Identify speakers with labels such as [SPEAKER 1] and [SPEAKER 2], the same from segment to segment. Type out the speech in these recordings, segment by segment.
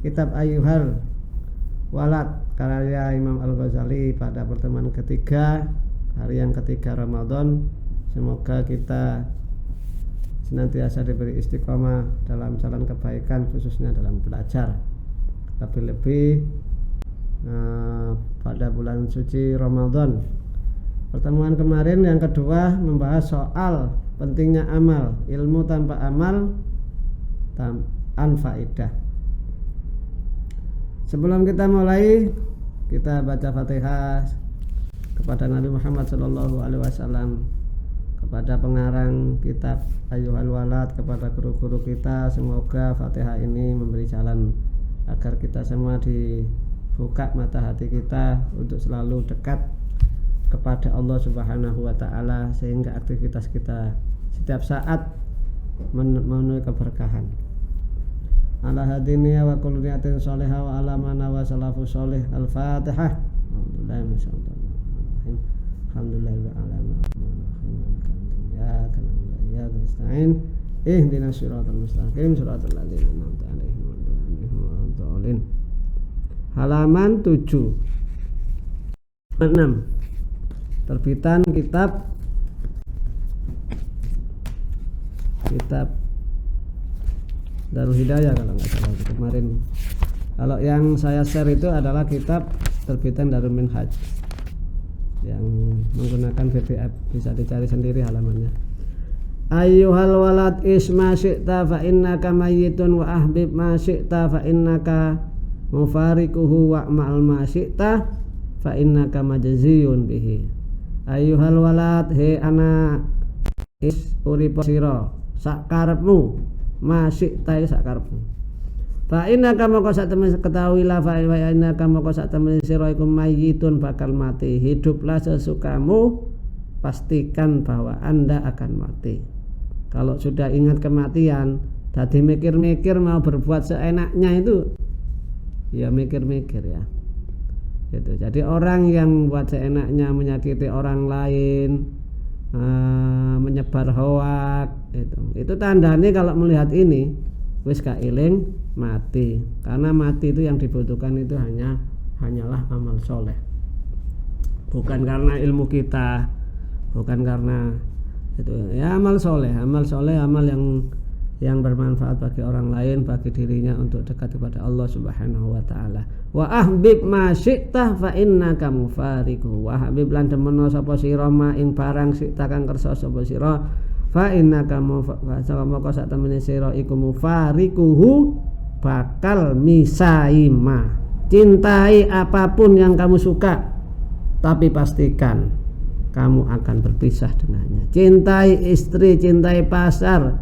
[SPEAKER 1] kitab Ayyuhal Walad karya Imam Al-Ghazali pada pertemuan ketiga, hari yang ketiga Ramadan. Semoga kita senantiasa diberi istiqomah dalam jalan kebaikan, khususnya dalam belajar, lebih-lebih pada bulan suci Ramadan. Pertemuan kemarin yang kedua membahas soal pentingnya amal. Ilmu tanpa amal anfaidah. Sebelum kita mulai, kita baca Fatihah kepada Nabi Muhammad SAW, kepada pengarang kitab Ayyuhal Walad, kepada guru-guru kita. Semoga Fatihah ini memberi jalan agar kita semua dibuka mata hati kita untuk selalu dekat kepada Allah Subhanahu wa Ta'ala, sehingga aktivitas kita setiap saat memenuhi keberkahan. Ala hadiniya wa kulli niyatin sholihah wa ala mana wa salafu sholih. Al-Fatihah. Alhamdulillahirabbil alamin. Ya kana nasta'in. Ihdinas siratal mustaqim siratal ladzina an'amta 'alaihim ghairil maghdubi 'alaihim. Halaman 7. 6. Terbitan kitab Darul Hidayah kalau nggak salah itu kemarin. Kalau yang saya share itu adalah kitab terbitan Darul Minhaj yang menggunakan PDF, bisa dicari sendiri halamannya. Ayyuhal walad isma syi'ta fa innaka mayyitun wa ahbib ma syi'ta fa innaka mufarikuhu wa ma'al ma syi'ta fa innaka majziyun bihi. Ayyuhal walad, he anak is uripo sira sakarepmu, masih tayo sakarepmu. Fa innaka moko sak temen ketahui la fa innaka moko sak temen sira iku mayyitun, bakal mati. Hiduplah sesukamu, pastikan bahwa Anda akan mati. Kalau sudah ingat kematian, tadi mikir-mikir mau berbuat seenaknya itu ya mikir-mikir ya. Gitu. Jadi orang yang buat seenaknya, menyakiti orang lain, menyebar hoak, itu tandanya kalau melihat ini wis gak iling mati. Karena mati itu yang dibutuhkan itu hanyalah amal soleh, bukan karena ilmu kita, bukan karena itu ya, amal soleh, amal yang bermanfaat bagi orang lain, bagi dirinya, untuk dekat kepada Allah Subhanahu wa Ta'ala. Wa ahbib ma syi'ta fa innaka mufariquhu. Wa habib lan demono sapa sira ma ing barang syi'ta kang kersa sapa sira fa innaka moko sak temene sira iku mufariquhu, bakal misai ma. Cintai apapun yang kamu suka, tapi pastikan kamu akan berpisah dengannya. Cintai istri, cintai pacar,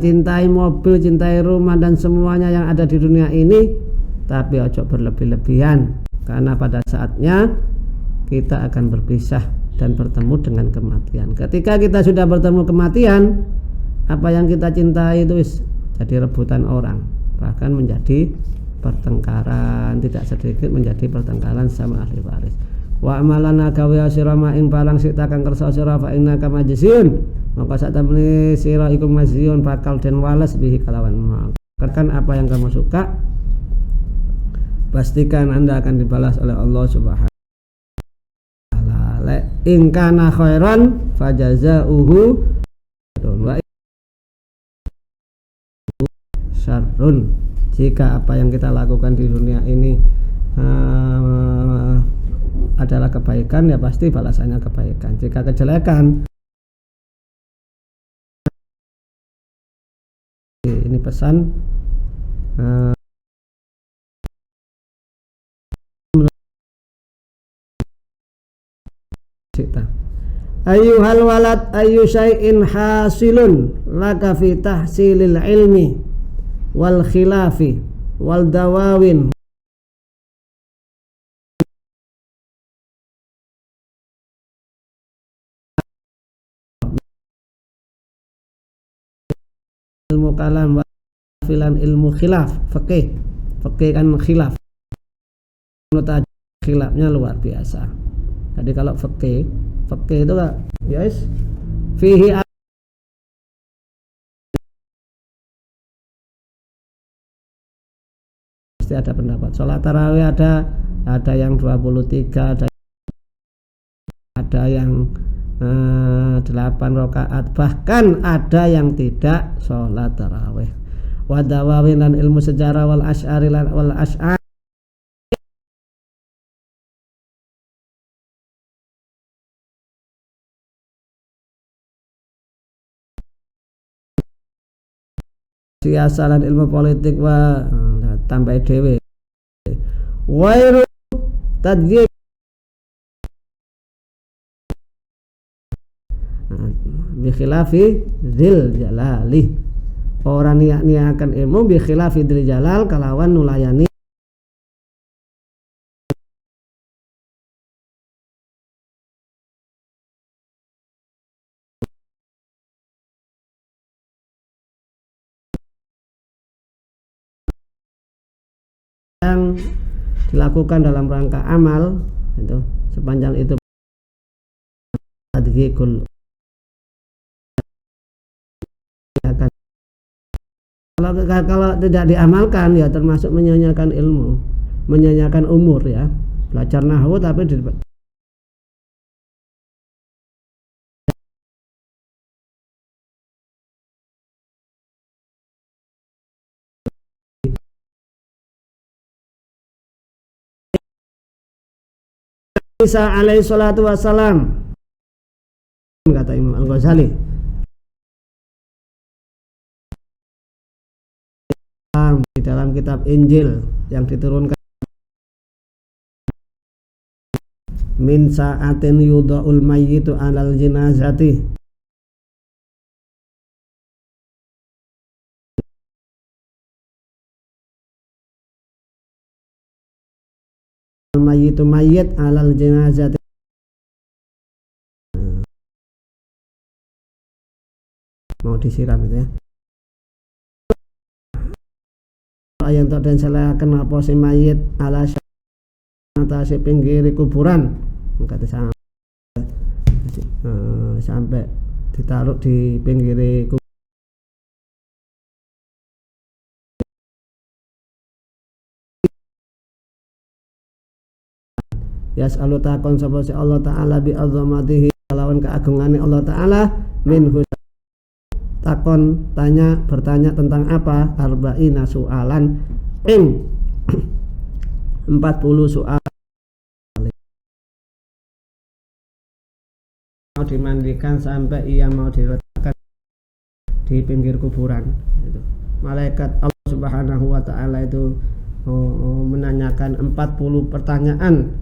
[SPEAKER 1] cintai mobil, cintai rumah dan semuanya yang ada di dunia ini, tapi ojo berlebih-lebihan, karena pada saatnya kita akan berpisah dan bertemu dengan kematian. Ketika kita sudah bertemu kematian, apa yang kita cintai itu jadi rebutan orang, bahkan menjadi pertengkaran, tidak sedikit menjadi pertengkaran sama ahli waris. Wa amalana gawe sira ing palang sita kang kersa sira fa innaka majziun, maka sak temene sira iku majziun, bakal den wales bihi kalawan makan apa yang kamu suka, pastikan Anda akan dibalas oleh Allah Subhanahu wa ta'ala. In kana khairan fajazauhu wa syarrun. Jika apa yang kita lakukan di dunia ini adalah kebaikan, ya pasti balasannya kebaikan. Jika kejelekan, ini pesan ayyuhal walad ayyu syai'in hasilun laka fi tahsilil ilmi wal khilafi wal dawawin ilmu kalam wa filan ilmu khilaf. Fikih kan khilaf, khilafnya luar biasa. Jadi kalau fikih itu kan yes fihi pasti ada pendapat. Sholat tarawih ada yang 23, ada yang 8 rakaat, bahkan ada yang tidak sholat tarawih. Wadawawin dan ilmu sejarah wal asy'ari wal asy'ar siasalan ilmu politik wa tambah dhewe wairu tadgib bi khilafi dzil jalali, orang niat-niakan ilmu bi khilafi dzil jalal kalawan nulayani yang dilakukan dalam rangka amal itu, sepanjang itu tadgikul akan kalau tidak diamalkan ya termasuk menyanyiakan ilmu, menyanyiakan umur ya, belajar nahwu tapi Isa alaihi salatu wassalam, kata Imam Al-Ghazali di dalam kitab Injil yang diturunkan, min sa'atin yudha'ul mayyitu alal jinazati, mayyitu mayyit alal jinazati, mau disiram itu ya, yang tak dan salah kenapa si mayit ala atase pinggir kuburan, kata sampai ditaruh di pinggir kuburan. Yas'alu takon sapa Allah taala bi azamatihi, lawan keagungane Allah taala, minhu takon bertanya tentang apa, arba'ina soalan ing 40 soal, mau dimandikan sampai ia mau diletakkan di pinggir kuburan itu. Malaikat Allah Subhanahu wa taala itu menanyakan 40 pertanyaan.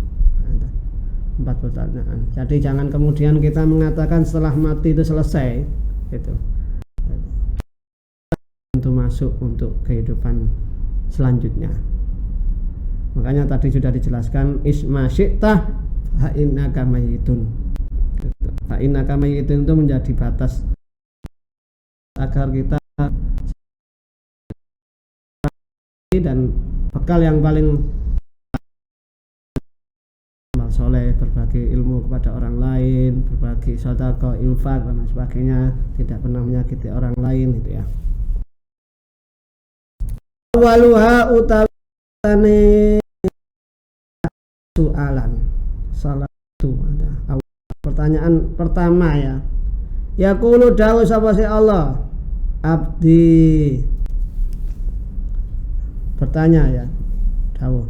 [SPEAKER 1] 4 pertanyaan. Jadi jangan kemudian kita mengatakan setelah mati itu selesai itu. Untuk masuk untuk kehidupan selanjutnya. Makanya tadi sudah dijelaskan isma syi'tah fa innaka mayyitun. Fa innaka mayyitun itu menjadi batas agar kita dan bekal yang paling amal soleh, berbagi ilmu kepada orang lain, berbagi sedekah, infak dan sebagainya, tidak pernah menyakiti orang lain itu ya. Waluha utawane soalan salah satu ada pertanyaan pertama ya, yaqulu dawu sapa si Allah, abdi bertanya ya, dawu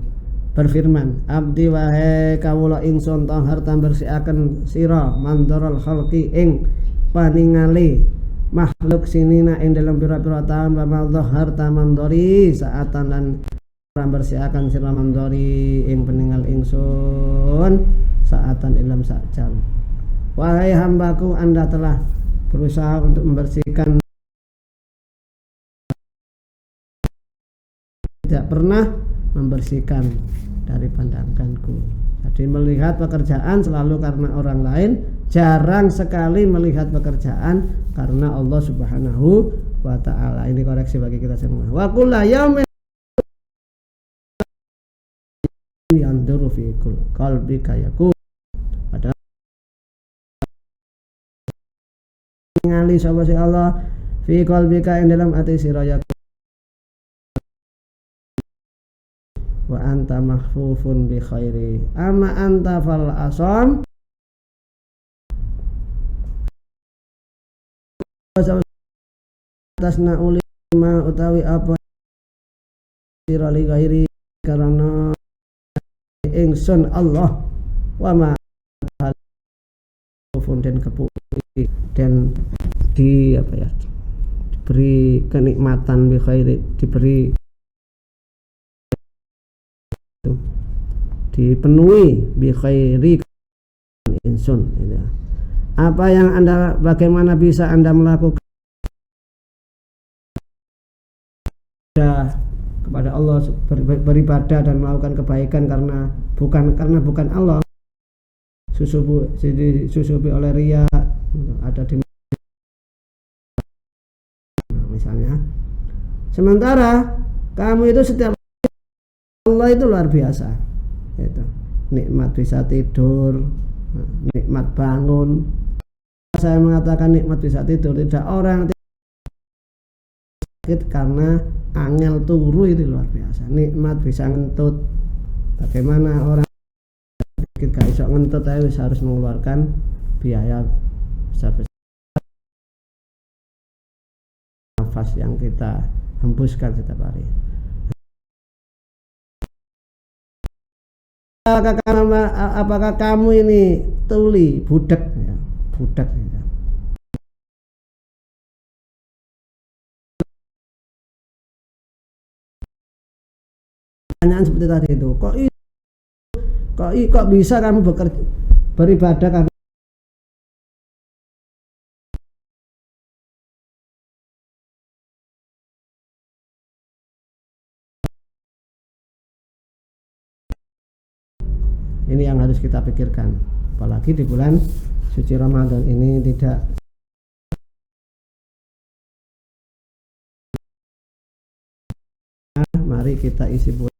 [SPEAKER 1] berfirman, abdi wahai kawula ingsun tahar tambersiaken sira mandorol khalqi ing paningali makhluk sinina ing dalam pira-pira taun wa dhahar tamandori saatan lan bersiakan sira mandori ing peninggal ingsun saatan ilam sak jam. Wahai hambaku, Anda telah berusaha untuk membersihkan, tidak pernah membersihkan dari pandanganku. Jadi melihat pekerjaan selalu karena orang lain, jarang sekali melihat pekerjaan karena Allah Subhanahu wa ta'ala. Ini koreksi bagi kita semua. Wa kullu yaumin yanduru fi qalbika yakun, padahal ningali sapa si Allah fi qalbika ing dalam ati sira yakun wa anta mahfufun bi khairi ama anta fal asam atasna uli ma utawi apa sira li ghairi karena ingsun Allah wa ma mahfufun dan kepuji dan di apa ya, diberi kenikmatan bi khairi, diberi dipenuhi bi khairi insun gitu. Apa yang Anda, bagaimana bisa Anda melakukan kepada Allah, beribadah dan melakukan kebaikan karena bukan Allah, susupi oleh riya, ada di misalnya. Sementara kamu itu setiap Allah itu luar biasa. Itu nikmat bisa tidur, nikmat bangun. Saya mengatakan nikmat bisa tidur, tidak orang sakit karena angel turu, itu luar biasa. Nikmat bisa ngentut. Bagaimana orang sakit gak bisa ngentut, harus mengeluarkan biaya besar-besar. Nafas yang kita hembuskan setiap hari. Apakah kamu ini tuli, budak ya, budak ya. Pertanyaan seperti tadi itu, kok bisa kamu bekerja beribadah karena ini yang harus kita pikirkan, apalagi di bulan suci Ramadan ini. Tidak mari kita isi bulan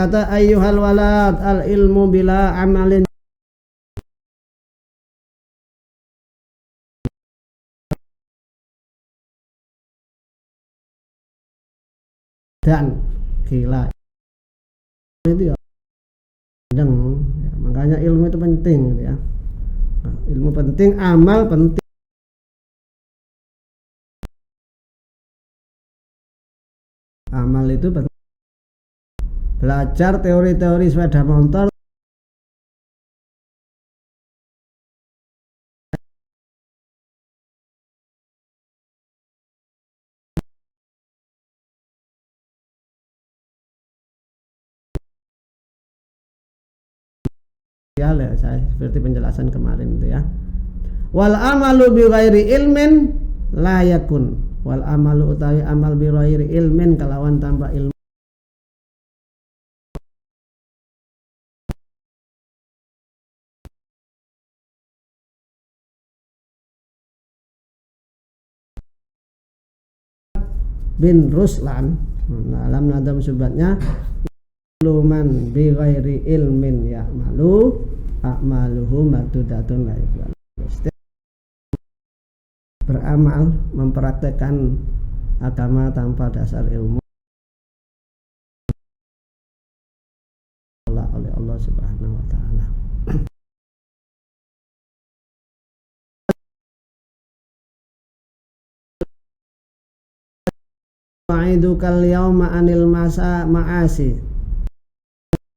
[SPEAKER 1] kata ayyuhal walad al ilmu bila amalin dan gila itu ya, makanya ilmu itu penting ya. Nah, ilmu penting, amal penting. Amal itu penting. Belajar teori-teori sepeda motor ya, saya seperti penjelasan kemarin itu ya. Wal amalu bi ghairi ilmin la yakun. Wal amalu utawi amal bi ghairi ilmin kalawan tanpa ilmu. Bin Ruslan dalam nadam subatnya, luman bi ghairi ilmin ya malu a'maluhu mardudatun la yuqbal. Beramal, mempraktekkan agama tanpa dasar ilmu oleh Allah Subhanahu wa taala. Wa'idukal yauma anil masa ma'asi.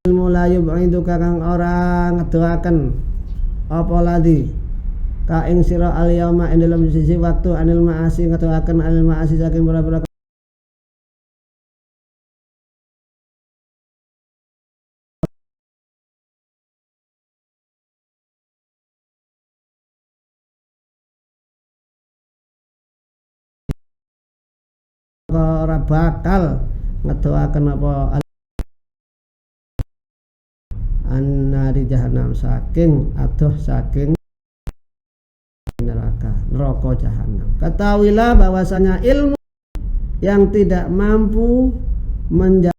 [SPEAKER 1] Ilmu la yub'iduka kang ora ngedoaken apa ladi ka ing sira al yauma ing dalam sisi waktu anil ma'asi, ngedoaken anil ma'asi saking pira-pira ora bakal ngedoaken apa annari jahanam, saking adoh saking neraka jahanam. Ketahuilah bahwasanya ilmu yang tidak mampu menjadi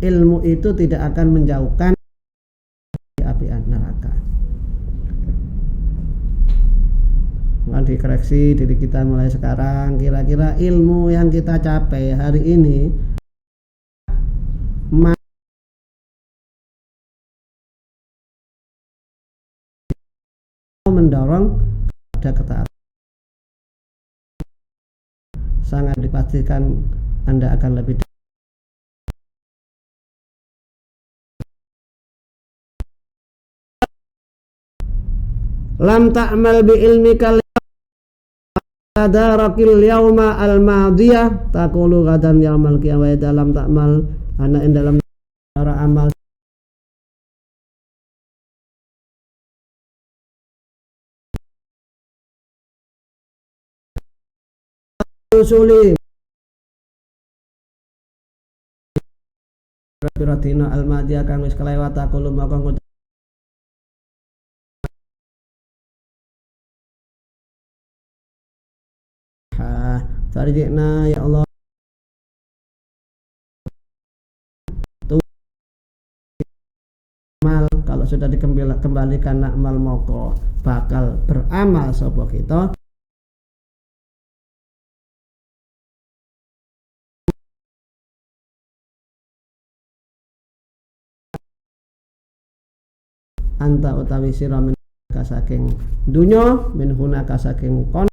[SPEAKER 1] ilmu itu tidak akan menjauhkan api neraka. Maka dikoreksi diri kita mulai sekarang, kira-kira ilmu yang kita capai hari ini mendorong pada ketaatan. Sangat dipastikan Anda akan lebih lam ta'mal bi ilmika tadarakil yauma al-madiyah taqulu gadan yaumal qiyamah dalam ta'mal ana dalam cara amal usuli Ratina al-madiyah kang wis kelewat taqulu maka farji'na ya Allah amal. Kalau sudah dikembalikan nakmal moko bakal beramal sapa kita anta utawi sira min saking dunya min hunaka saking kon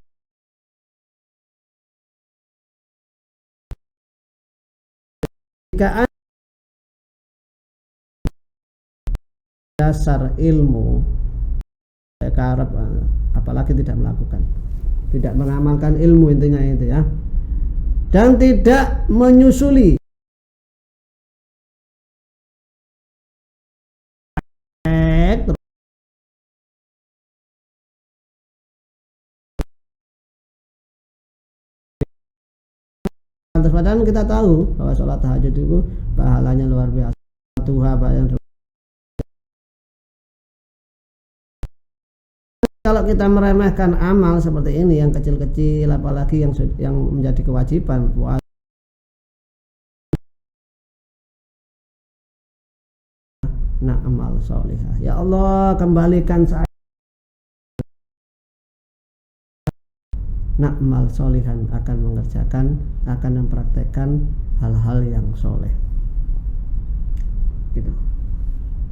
[SPEAKER 1] dasar ilmu karep apalagi tidak melakukan, tidak mengamalkan ilmu, intinya itu ya, dan tidak menyusuli padahal kita tahu bahwa sholat tahajud itu pahalanya luar biasa. Kalau kita meremehkan amal seperti ini yang kecil-kecil, apalagi yang menjadi kewajiban puasa, amal sholihah. Ya Allah, kembalikan saya amal sholihan, akan mengerjakan, akan mempraktekkan hal-hal yang soleh. Gitu.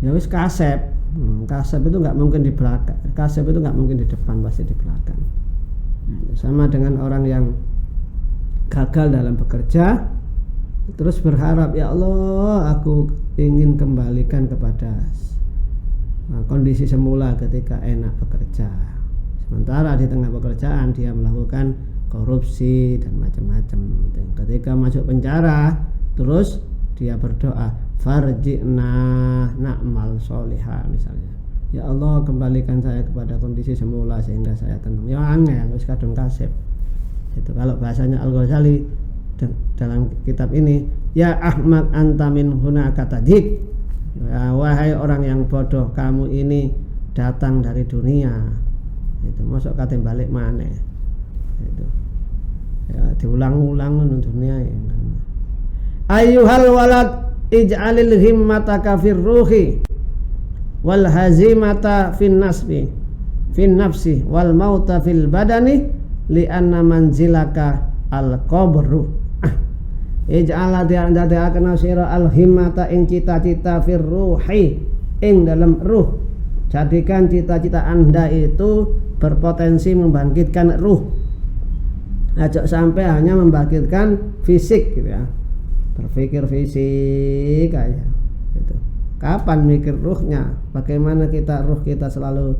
[SPEAKER 1] Ya wis kasep. Kasep itu nggak mungkin di belakang. Kasep itu nggak mungkin di depan, pasti di belakang. Sama dengan orang yang gagal dalam bekerja, terus berharap ya Allah, aku ingin kembalikan kepada kondisi semula ketika enak bekerja. Sementara di tengah pekerjaan dia melakukan korupsi dan macam-macam. Ketika masuk penjara, terus dia berdoa, farji'na na'mal sholihah misalnya. Ya Allah, kembalikan saya kepada kondisi semula sehingga saya tenang. Ya angel, wis kadung kasep. Itu kalau bahasanya Al-Ghazali dalam kitab ini, ya ahmak anta min hunaka tadik. Ya, wahai orang yang bodoh, kamu ini datang dari dunia. Itu masuk kate balik mana itu ya, diulang-ulang dunia ya. Ayyuhal walad ij'alil himmataka fir ruhi wal hazimata fin nafsi wal mauta fil badani li anna manzilaka al qabru. Ij'ala diandadaken sira al himmata ing cita-cita fir ruhi ing dalam ruh. Jadikan cita-cita Anda itu berpotensi membangkitkan ruh. Ajak sampai hanya membangkitkan fisik gitu ya. Berpikir fisik aja gitu. Kapan mikir ruhnya? Bagaimana ruh kita selalu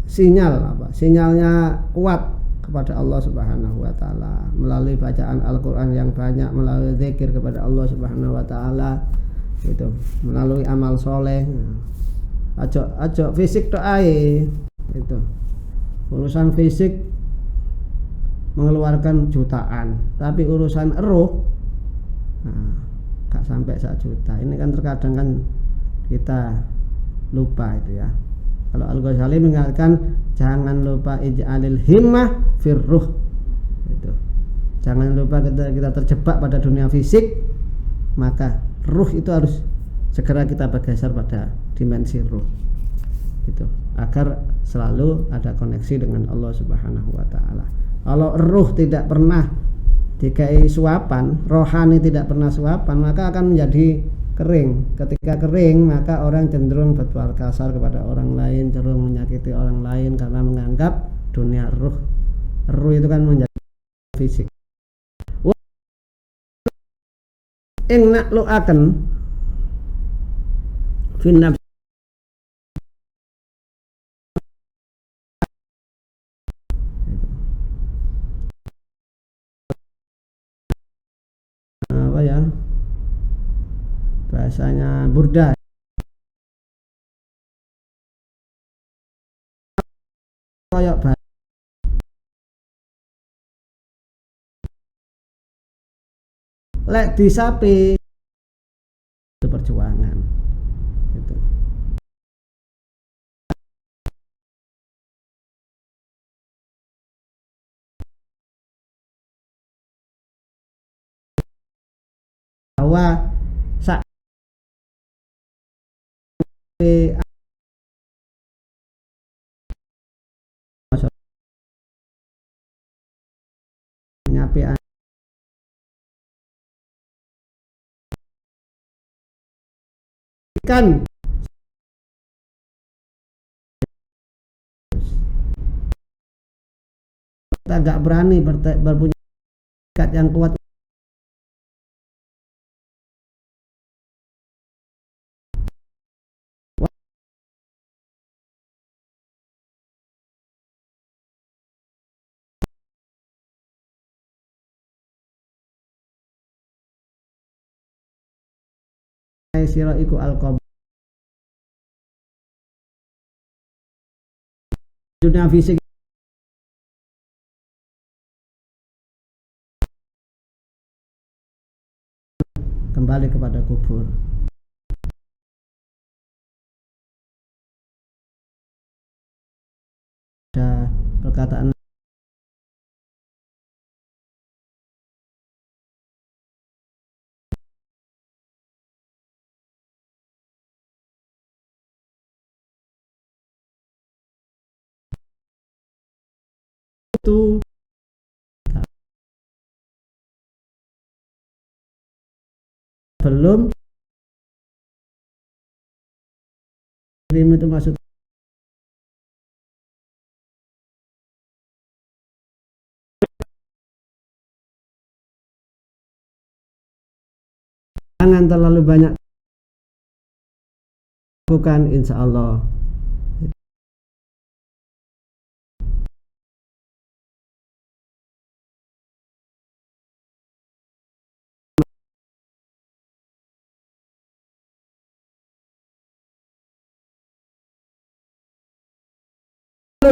[SPEAKER 1] sinyalnya kuat kepada Allah Subhanahu wa taala melalui bacaan Al-Qur'an yang banyak, melalui zikir kepada Allah Subhanahu wa taala gitu, melalui amal soleh. Ajo fisik doai itu. Urusan fisik mengeluarkan jutaan, tapi urusan ruh gak sampai 1 juta. Ini kan terkadang kan kita lupa itu ya. Kalau Al-Ghazali mengatakan jangan lupa ij'alil himmah fir ruh. Itu. Jangan lupa kita terjebak pada dunia fisik, maka ruh itu harus segera kita bergeser pada dimensi ruh gitu, agar selalu ada koneksi dengan Allah Subhanahu wa taala. Kalau ruh tidak pernah dikai suapan, rohani tidak pernah suapan, maka akan menjadi kering. Ketika kering, maka orang cenderung berbuat kasar kepada orang lain, cenderung menyakiti orang lain karena menganggap dunia ruh itu kan menjadi fisik. Ing nakluaken finab apa ya bahasanya Burda, koyok lek disapi itu perjuangan gitu. Bahwa sak nyapi kan kita gak berani berpunya tekad yang kuat sira iku alqab dunia fisik kembali kepada kubur. Ada perkataan itu belum kirim itu maksud jangan terlalu banyak lakukan, insya Allah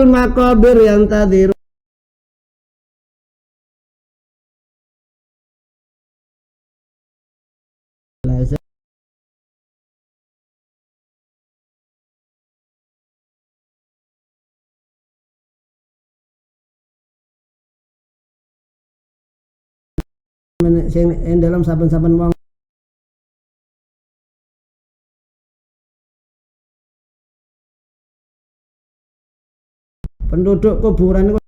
[SPEAKER 1] makabir yang tadi sing dalam saben-saben wong penduduk kuburan itu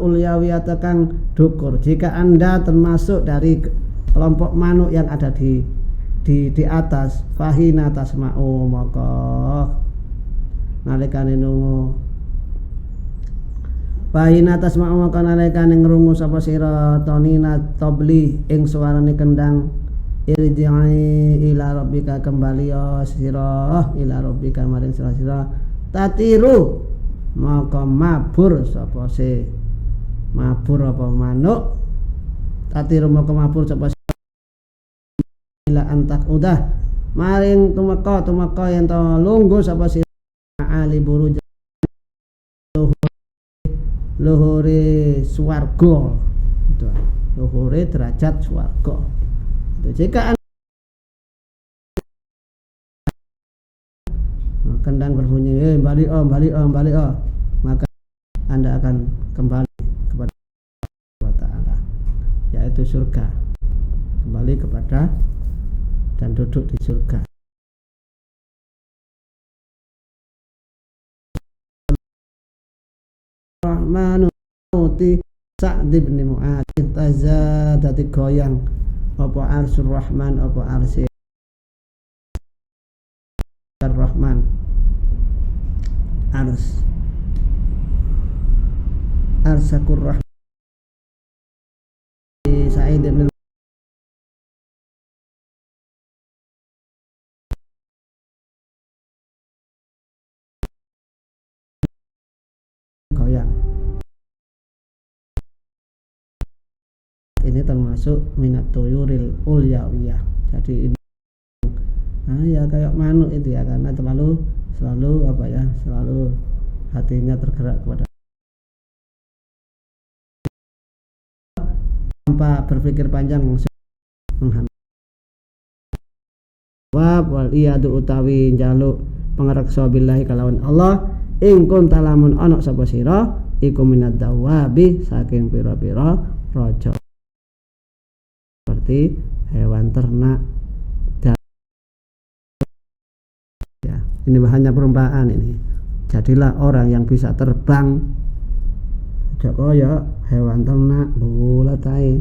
[SPEAKER 1] ulyawiyata kang dukur. Jika Anda termasuk dari kelompok manuk yang ada di atas, fahina tasma'u, maka nalikane nungu fahina tasma'u, maka nalikane ngrungu sapa sira tonina tobli ing suarane kendang irji'i ila rabbika, kembali sira ila rabbika maring sira tatiru, maka mabur sapa se mabur apa manuk tatiru, maka mabur sapa ila antak udah maring tumeka yen to lungguh sapa sira ali buruj luhure swarga itu, luhure derajat swarga itu. Jika kendang berbunyi balik maka Anda akan kembali kepada Allah Ta'ala, yaitu surga, kembali kepada dan duduk di surga. Rahmanu uti Sa'd bin Mu'adz tazadati goyang apa arsur rahman, apa arsy rahman, arsakur rahman Sa'id bin goyang. Ini termasuk minat tuyuril ulyawiyah. Jadi ini ya kayak manuk itu ya, karena selalu hatinya tergerak kepada tanpa berpikir panjang menghambat. Wal iyadu utawi njaluk pangareksa billahi kalawan Allah, ing kunta lamun ana sapa sira iku minad dawabi saking pira-pira raja, seperti hewan ternak. Ya, ini hanya perumpamaan ini. Jadilah orang yang bisa terbang, Joko ya hewan ternak bulat ae.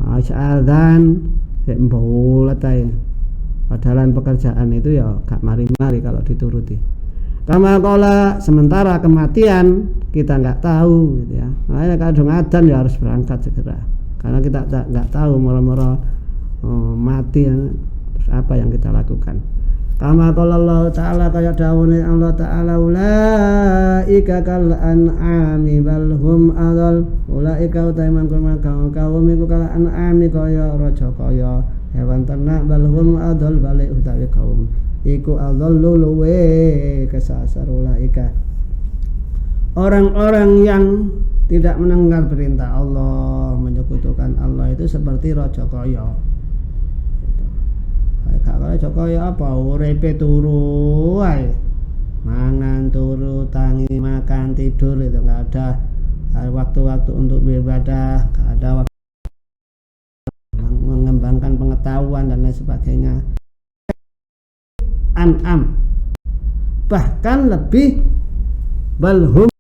[SPEAKER 1] Asy'adzan bulat ae. Padahal pekerjaan itu ya gak mari-mari kalau dituruti. Kama qala, sementara kematian kita nggak tahu gitu ya. Makanya kadang adzan ya harus berangkat segera. Karena kita nggak tahu moro-moro mati ya, terus apa yang kita lakukan. Kama qala Allah Ta'ala, kaya dawuhe Allah Ta'ala, ulaika kal an'ami bal hum adall. Ulaika utahe mangkon kaum iku kal an'ami kaya raja kaya hewan ternak, bal hum adall balik utahe kaum iku adallu luwe kesasar. Ulaika orang-orang yang tidak mendengar perintah Allah, menyekutukan Allah itu seperti raja kaya. Kalau Jokowi apa urepe turu ae, mangan turu tangi makan tidur, itu nggak ada waktu-waktu untuk beribadah, nggak ada waktu mengembangkan pengetahuan dan lain sebagainya. An'am, bahkan lebih balhum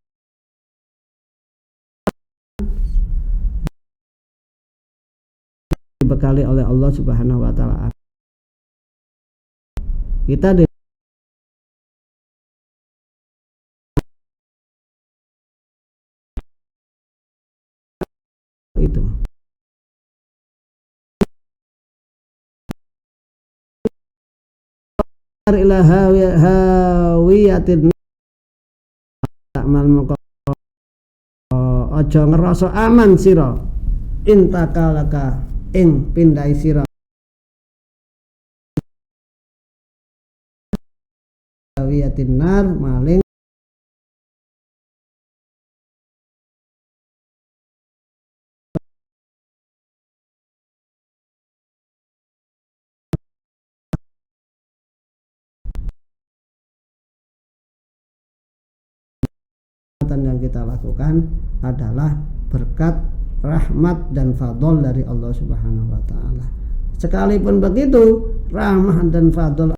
[SPEAKER 1] dibekali oleh Allah Subhanahu wa Ta'ala. Kita itu ila hawiyatin ta'mal muqa aja ngerasa aman sira intakalaka ing pindai sira hawiyatin nar maling yang kita lakukan adalah berkat rahmat dan fadl dari Allah Subhanahu wa Ta'ala. Sekalipun begitu, rahmat dan fadl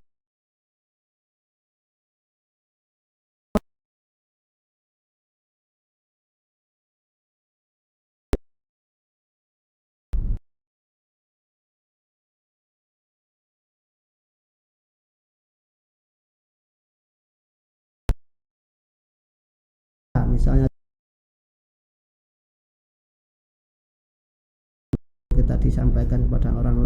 [SPEAKER 1] misalnya kita disampaikan kepada orang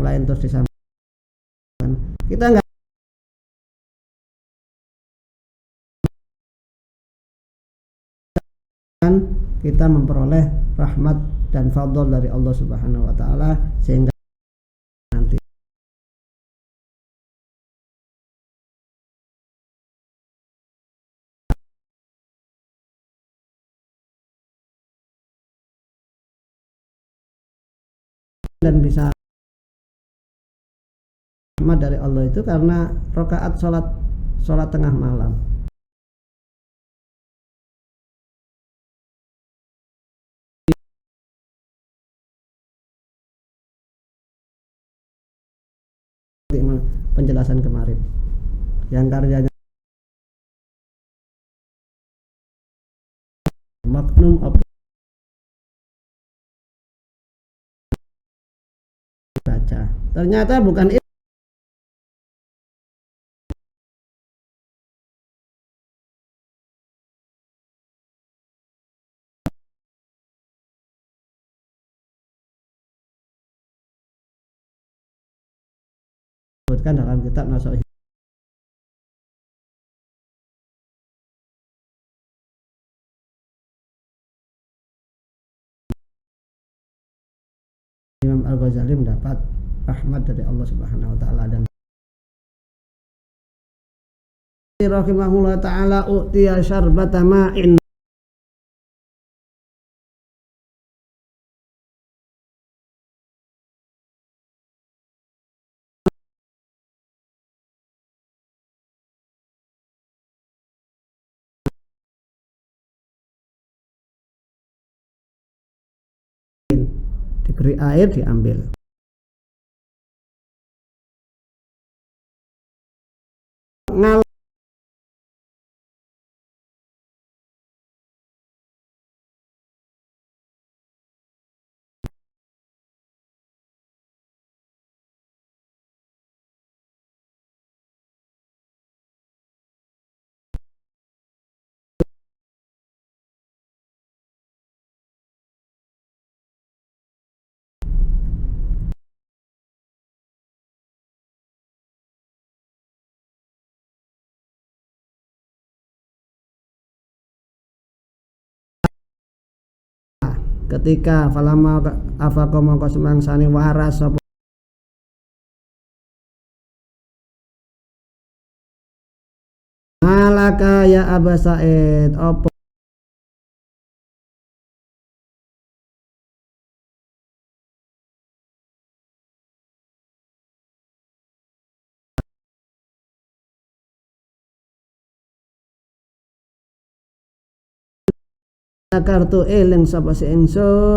[SPEAKER 1] lain terus disampaikan, kita enggak kita memperoleh rahmat dan fadl dari Allah Subhanahu wa Ta'ala, sehingga nanti dan bisa rahmat dari Allah itu karena rakaat sholat tengah malam. Penjelasan kemarin yang karyanya Magnum Opus baca, ternyata bukan itu disebutkan dalam kitab Nasuh Imam Al-Ghazali mendapat rahmat dari Allah Subhanahu wa taala dan rahimahullah taala utiya syarbata ma'in diberi air diambil. Ketika falama afaqama sani waras malaka ya Aba Said opo kartu eling sapa si ingsun